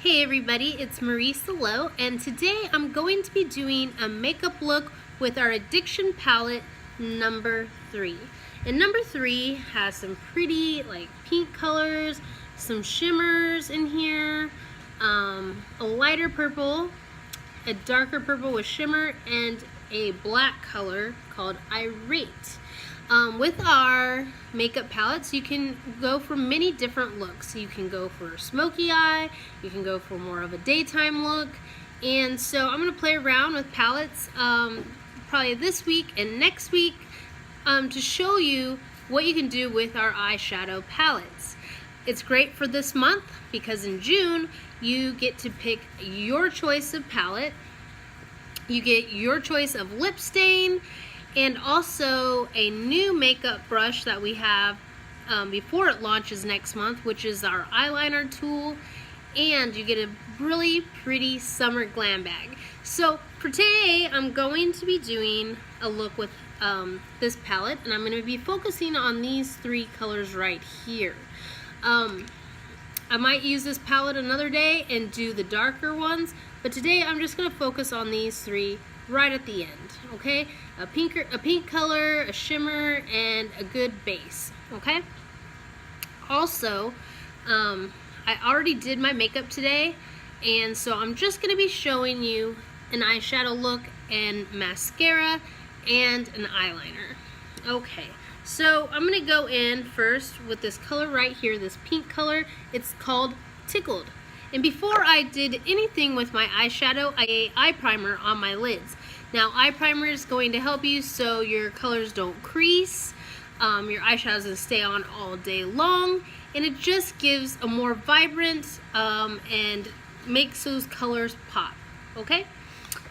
Hey everybody, it's Marie Salo, and today I'm going to be doing a makeup look with our Addiction palette number 3. And number 3 has some pretty pink colors, some shimmers in here, a lighter purple, a darker purple with shimmer, and a black color called Irate. With our makeup palettes, you can go for many different looks. You can go for a smoky eye, you can go for more of a daytime look, and so I'm going to play around with palettes probably this week and next week to show you what you can do with our eyeshadow palettes. It's great for this month because in June you get to pick your choice of palette, you get your choice of lip stain, and also a new makeup brush that we have before it launches next month, which is our eyeliner tool, and you get a really pretty summer glam bag. So for today, I'm going to be doing a look with this palette, and I'm going to be focusing on these 3 colors right here. I might use this palette another day and do the darker ones, but today I'm just going to focus on these 3 right at the end, okay? A pink color, a shimmer, and a good base, okay? Also, I already did my makeup today, and so I'm just going to be showing you an eyeshadow look and mascara and an eyeliner. Okay, so I'm going to go in first with this color right here, this pink color. It's called Tickled. And before I did anything with my eyeshadow, I did eye primer on my lids. Now, eye primer is going to help you so your colors don't crease, your eyeshadow doesn't stay on all day long, and it just gives a more vibrant and makes those colors pop, okay?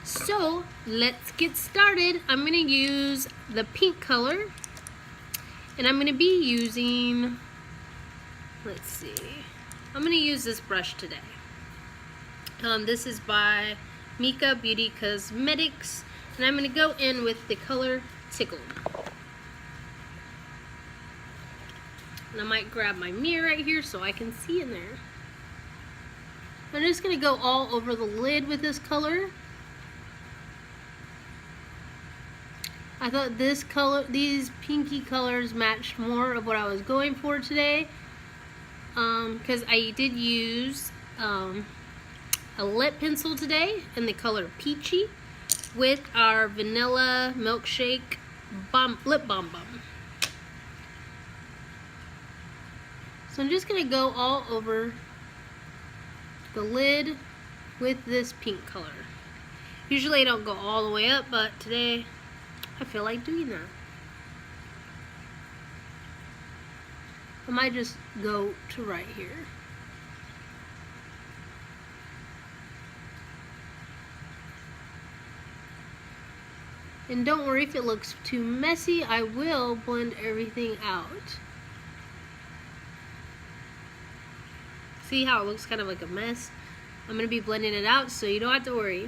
So, let's get started. I'm going to use the pink color, and I'm going to be using, let's see, I'm going to use this brush today. This is by Mika Beauty Cosmetics, and I'm going to go in with the color Tickled. And I might grab my mirror right here so I can see in there. I'm just going to go all over the lid with this color. I thought this color, these pinky colors matched more of what I was going for today. Because I did use a lip pencil today in the color Peachy with our vanilla milkshake lip balm. So I'm just going to go all over the lid with this pink color. Usually I don't go all the way up, but today I feel like doing that. I might just go to right here. And don't worry if it looks too messy, I will blend everything out. See how it looks kind of like a mess? I'm going to be blending it out so you don't have to worry.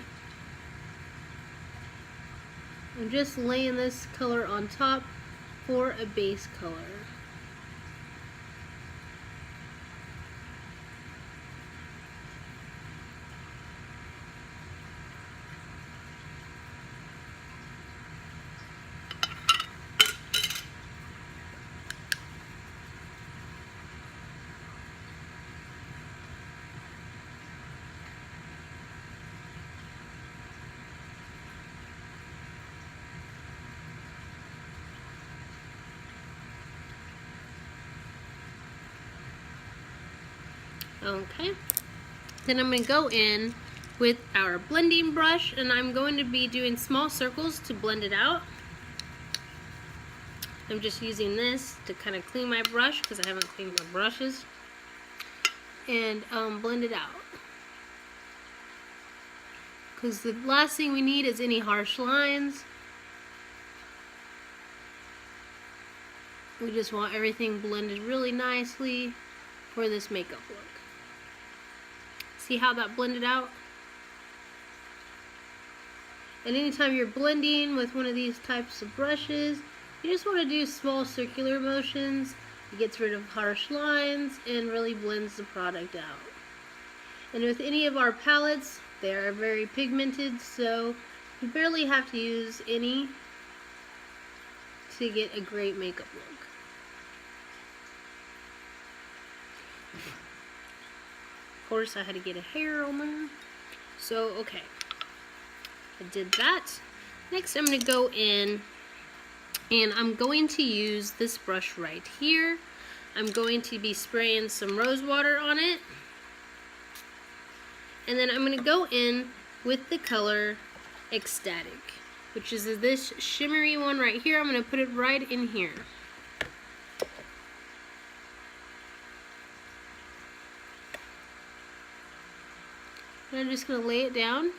I'm just laying this color on top for a base color. Okay, then I'm going to go in with our blending brush, and I'm going to be doing small circles to blend it out. I'm just using this to kind of clean my brush because I haven't cleaned my brushes, and blend it out. Because the last thing we need is any harsh lines. We just want everything blended really nicely for this makeup look. See how that blended out? And anytime you're blending with one of these types of brushes, you just want to do small circular motions. It gets rid of harsh lines and really blends the product out. And with any of our palettes, they are very pigmented, so you barely have to use any to get a great makeup look. Of course, I had to get a hair on there. So, okay. I did that. Next, I'm going to go in and I'm going to use this brush right here. I'm going to be spraying some rose water on it. And then I'm going to go in with the color Ecstatic, which is this shimmery one right here. I'm going to put it right in here. And I'm just going to lay it down.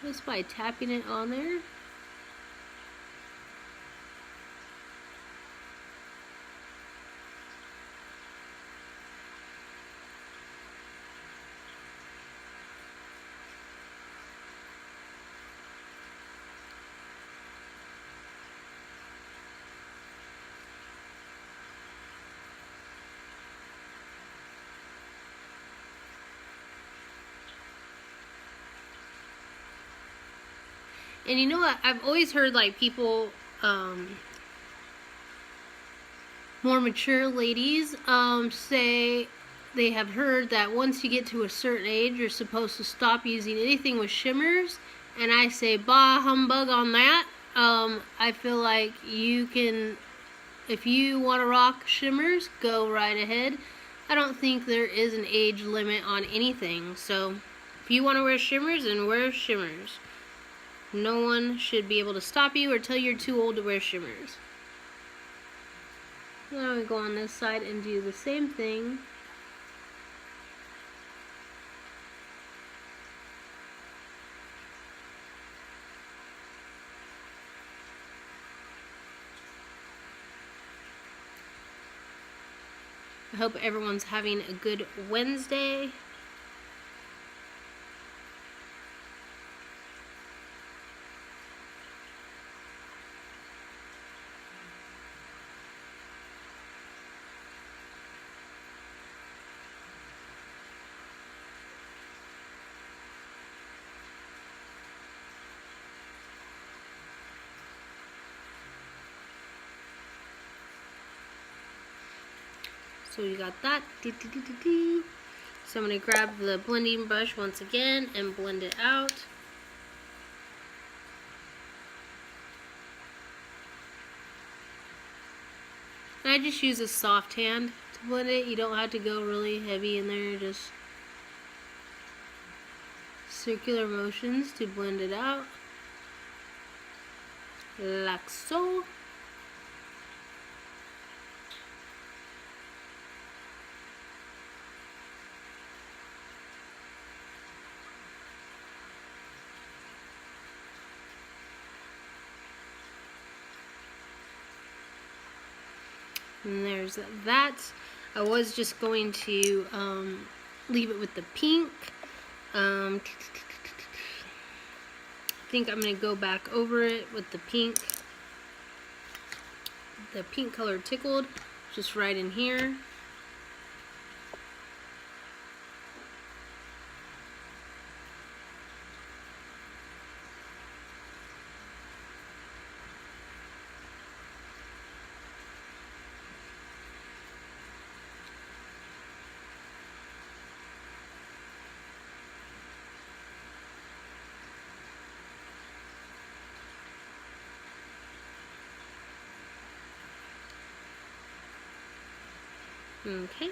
Just by tapping it on there. And you know what? I've always heard like people, more mature ladies, say they have heard that once you get to a certain age, you're supposed to stop using anything with shimmers. And I say, bah humbug on that. I feel like you can, if you want to rock shimmers, go right ahead. I don't think there is an age limit on anything. So if you want to wear shimmers, then wear shimmers. No one should be able to stop you or tell you're too old to wear shimmers. Now we go on this side and do the same thing. I hope everyone's having a good Wednesday. So you got that. So I'm going to grab the blending brush once again and blend it out. And I just use a soft hand to blend it. You don't have to go really heavy in there. Just circular motions to blend it out. Like so. And there's that. I was just going to leave it with the pink. I think I'm going to go back over it with the pink. The pink color Tickled, just right in here. Okay.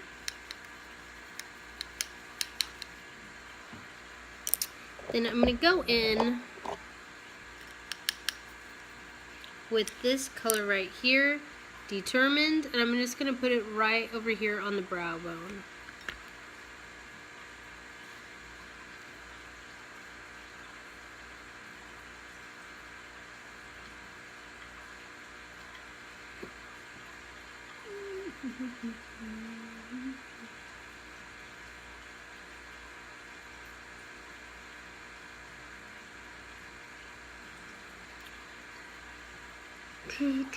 Then I'm going to go in with this color right here, Determined, and I'm just going to put it right over here on the brow bone. I'm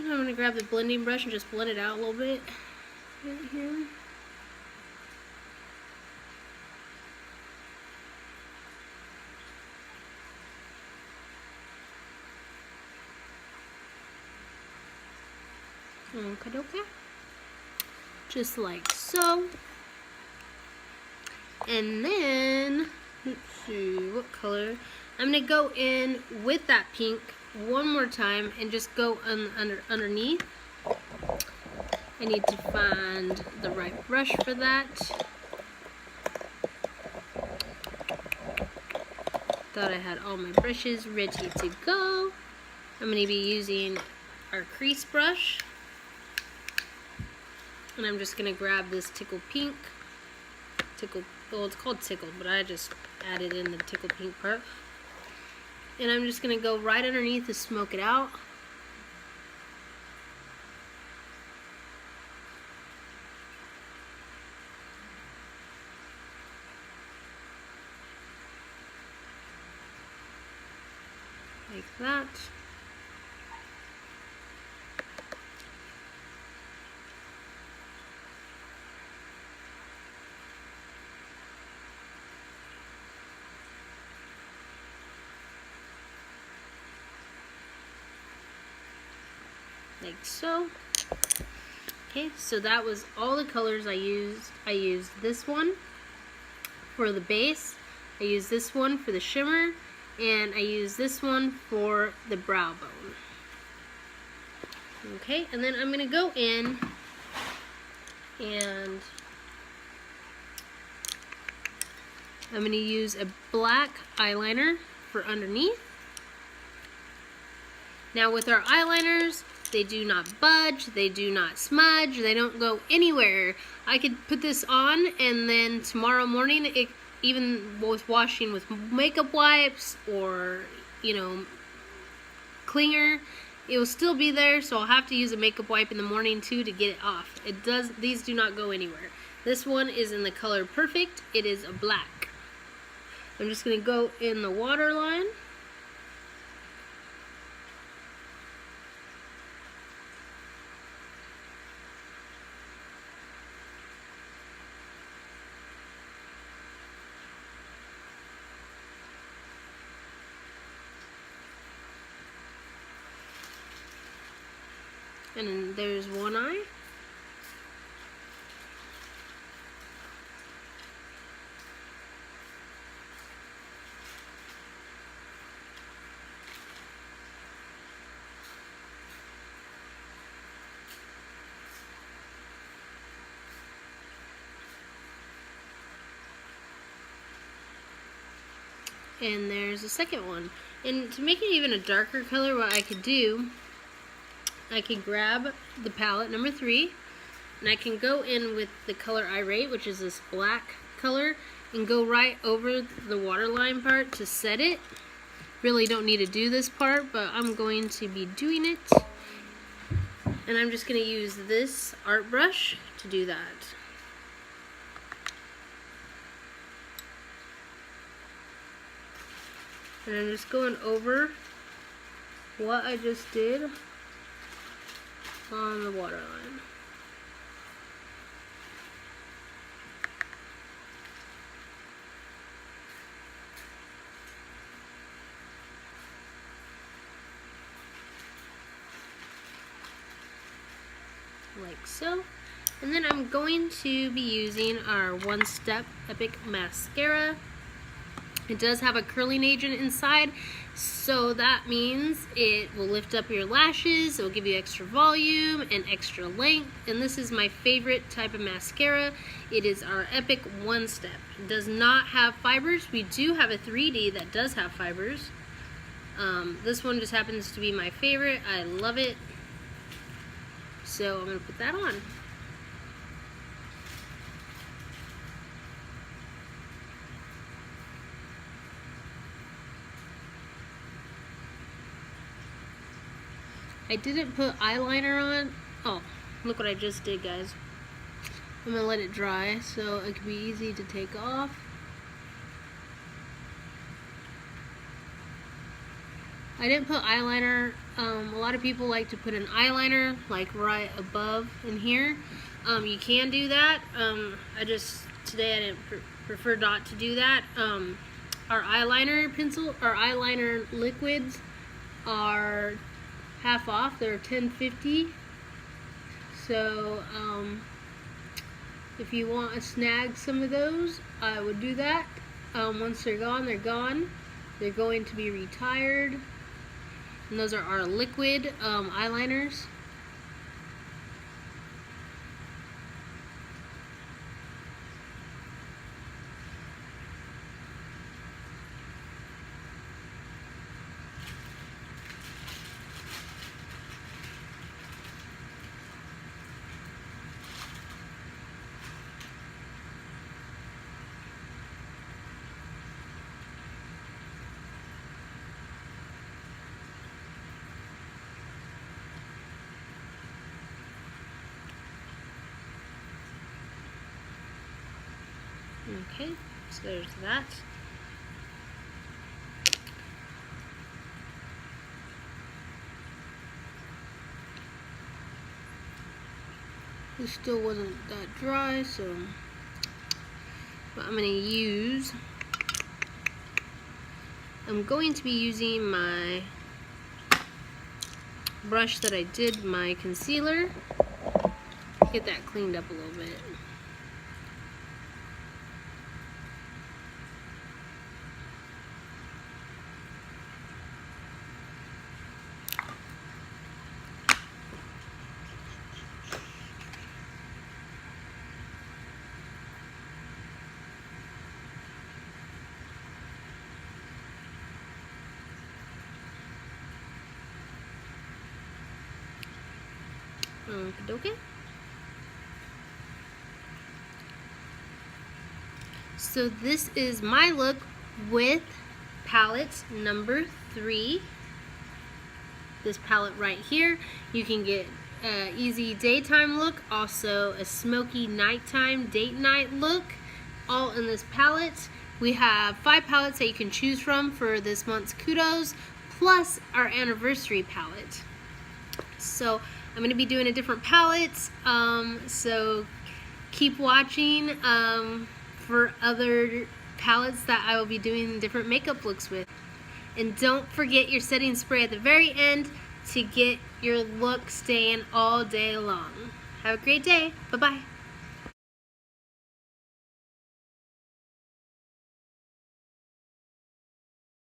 going to grab the blending brush and just blend it out a little bit right here. Okay. Just like so. And then, let's see, what color? I'm going to go in with that pink one more time and just go underneath. I need to find the right brush for that. Thought I had all my brushes ready to go. I'm going to be using our crease brush. And I'm just going to grab this Tickle Pink. Well, it's called Tickle, but I just added in the Tickle Pink part. And I'm just going to go right underneath to smoke it out. Like that. Like so. Okay, so that was all the colors I used. I used this one for the base, I used this one for the shimmer, and I used this one for the brow bone. Okay, and then I'm going to go in and I'm going to use a black eyeliner for underneath. Now with our eyeliners, they do not budge, they do not smudge, they don't go anywhere. I could put this on and then tomorrow morning, even with washing with makeup wipes or, you know, clinger, it will still be there, so I'll have to use a makeup wipe in the morning too to get it off. These do not go anywhere. This one is in the color Perfect. It is a black. I'm just going to go in the waterline. And then there's one eye. And there's a second one. And to make it even a darker color, what I could do, I can grab the palette number 3 and I can go in with the color Irate, which is this black color, and go right over the waterline part to set it. Really don't need to do this part, but I'm going to be doing it. And I'm just going to use this art brush to do that. And I'm just going over what I just did on the waterline. Like so. And then I'm going to be using our One Step Epic Mascara. It does have a curling agent inside, so that means it will lift up your lashes, it will give you extra volume and extra length, and this is my favorite type of mascara. It is our Epic One Step. It does not have fibers. We do have a 3D that does have fibers. This one just happens to be my favorite. I love it. So I'm going to put that on. I didn't put eyeliner on. Oh, look what I just did, guys. I'm gonna let it dry so it can be easy to take off. I didn't put eyeliner. A lot of people like to put an eyeliner like right above in here. You can do that. Today I didn't prefer not to do that. Our eyeliner liquids are half off. They're $10.50. So if you want to snag some of those, I would do that. Once they're gone, they're gone. They're going to be retired. And those are our liquid eyeliners. Okay, so there's that. This still wasn't that dry, so what I'm going to be using my brush that I did my concealer. Get that cleaned up a little bit. Okay. So this is my look with palette number 3. This palette right here. You can get an easy daytime look, also a smoky nighttime date night look, all in this palette. We have 5 palettes that you can choose from for this month's kudos, plus our anniversary palette. So I'm going to be doing a different palette, so keep watching for other palettes that I will be doing different makeup looks with. And don't forget your setting spray at the very end to get your look staying all day long. Have a great day. Bye-bye.